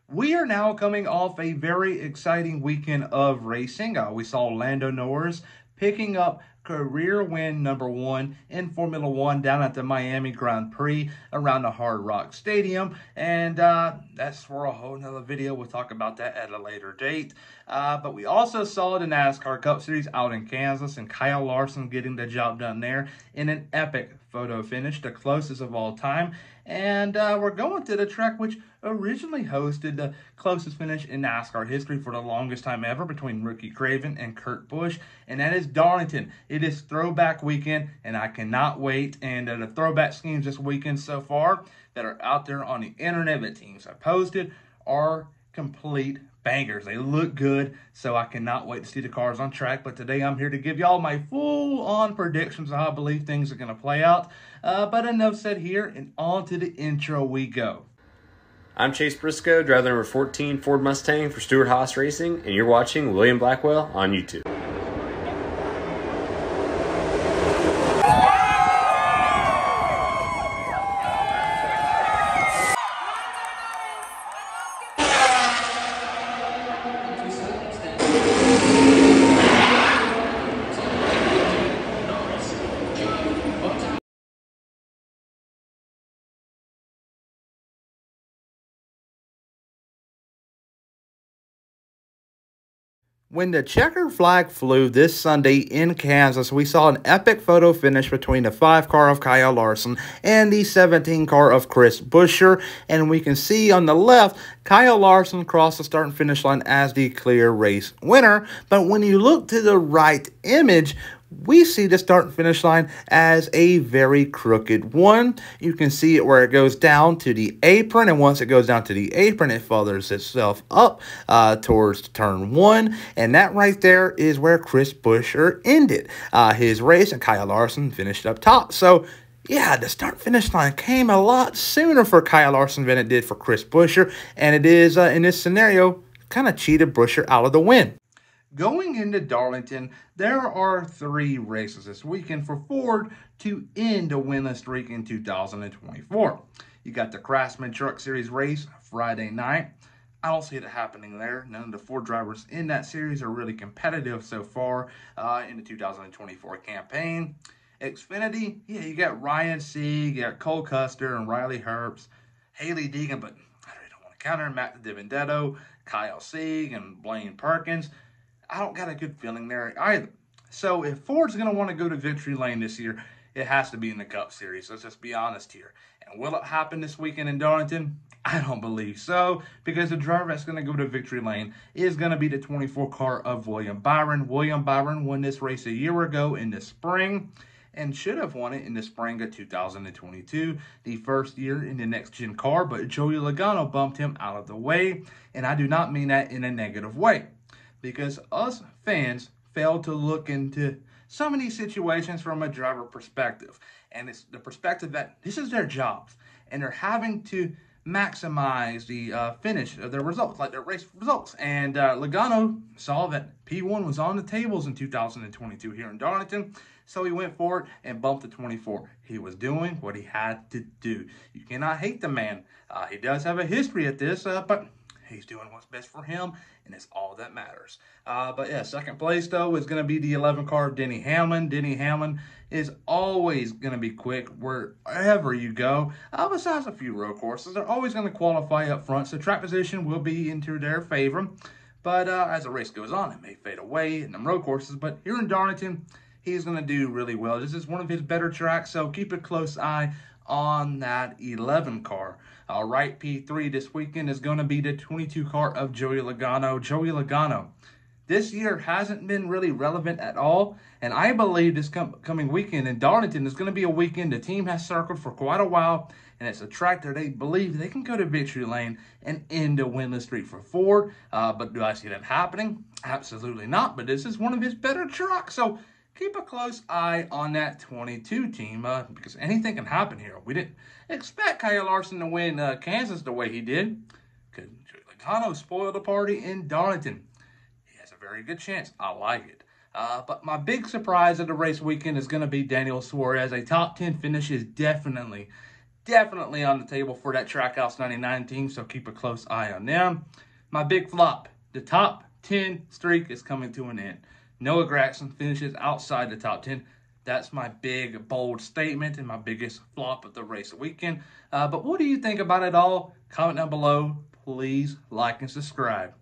We are now coming off a very exciting weekend of racing. We saw Lando Norris picking up career win number one in Formula One down at the Miami Grand Prix around the Hard Rock Stadium. And that's for a whole nother video. We'll talk about that at a later date. But we also saw the NASCAR Cup Series out in Kansas and Kyle Larson getting the job done there in an epic photo finish, the closest of all time. And we're going to the track which originally hosted the closest finish in NASCAR history for the longest time ever between Ricky Craven and Kurt Busch, and that is Darlington. It is throwback weekend, and I cannot wait. And the throwback schemes this weekend so far that are out there on the internet that teams have posted are complete bangers. They look good, so I cannot wait to see the cars on track. But today I'm here to give y'all my full-on predictions of how I believe things are going to play out. But enough said here, and on to the intro we go. I'm Chase Briscoe, driver number 14 Ford Mustang for Stewart Haas Racing, and you're watching William Blackwell on YouTube. When the checker flag flew this Sunday in Kansas, we saw an epic photo finish between the 5 car of Kyle Larson and the 17 car of Chris Buescher. And we can see on the left, Kyle Larson crossed the start and finish line as the clear race winner. But when you look to the right image, we see the start and finish line as a very crooked one. You can see it where it goes down to the apron, and once it goes down to the apron, it feathers itself up towards turn 1, and that right there is where Chris Buescher ended his race, and Kyle Larson finished up top. So yeah, the start-finish line came a lot sooner for Kyle Larson than it did for Chris Buescher, and it is, in this scenario, kind of cheated Buescher out of the win. Going into Darlington, there are 3 races this weekend for Ford to end a winless streak in 2024. You got the Craftsman Truck Series race Friday night. I don't see it happening there. None of the Ford drivers in that series are really competitive so far in the 2024 campaign. Xfinity, yeah, you got Ryan Sieg, you got Cole Custer and Riley Herbst, Haley Deegan, but I really don't want to count her, Matt DiVendetto, Kyle Sieg, and Blaine Perkins. I don't got a good feeling there either. So if Ford's going to want to go to victory lane this year, it has to be in the Cup Series. Let's just be honest here. And will it happen this weekend in Darlington? I don't believe so, because the driver that's going to go to victory lane is going to be the 24 car of William Byron. William Byron won this race a year ago in the spring and should have won it in the spring of 2022, the first year in the next-gen car, but Joey Logano bumped him out of the way, and I do not mean that in a negative way, because us fans fail to look into so many situations from a driver perspective. And it's the perspective that this is their jobs, and they're having to maximize the finish of their results, like their race results. And Logano saw that P1 was on the tables in 2022 here in Darlington, so he went for it and bumped the 24. He was doing what he had to do. You cannot hate the man. He does have a history at this, but he's doing what's best for him, and it's all that matters. But yeah, second place, though, is going to be the 11 car of Denny Hamlin. Denny Hamlin is always going to be quick wherever you go. Besides a few road courses, they're always going to qualify up front, so track position will be into their favor. But as the race goes on, it may fade away in them road courses. But here in Darlington, he's going to do really well. This is one of his better tracks, so keep a close eye on that 11 car. Right, P3 this weekend is going to be the 22 car of Joey Logano. Joey Logano this year hasn't been really relevant at all, and I believe this coming weekend in Darlington is going to be a weekend the team has circled for quite a while, and it's a track that they believe they can go to victory lane and end a winless streak for Ford. But do I see that happening? Absolutely not, but this is one of his better trucks, so keep a close eye on that 22 team, because anything can happen here. We didn't expect Kyle Larson to win Kansas the way he did, because Logano spoiled the party in Darlington. He has a very good chance. I like it. But my big surprise of the race weekend is going to be Daniel Suarez. A top 10 finish is definitely definitely on the table for that Trackhouse 99 team, so keep a close eye on them. My big flop, the top 10 streak is coming to an end. Noah Gragson finishes outside the top 10. That's my big, bold statement and my biggest flop of the race weekend. But what do you think about it all? Comment down below. Please like and subscribe.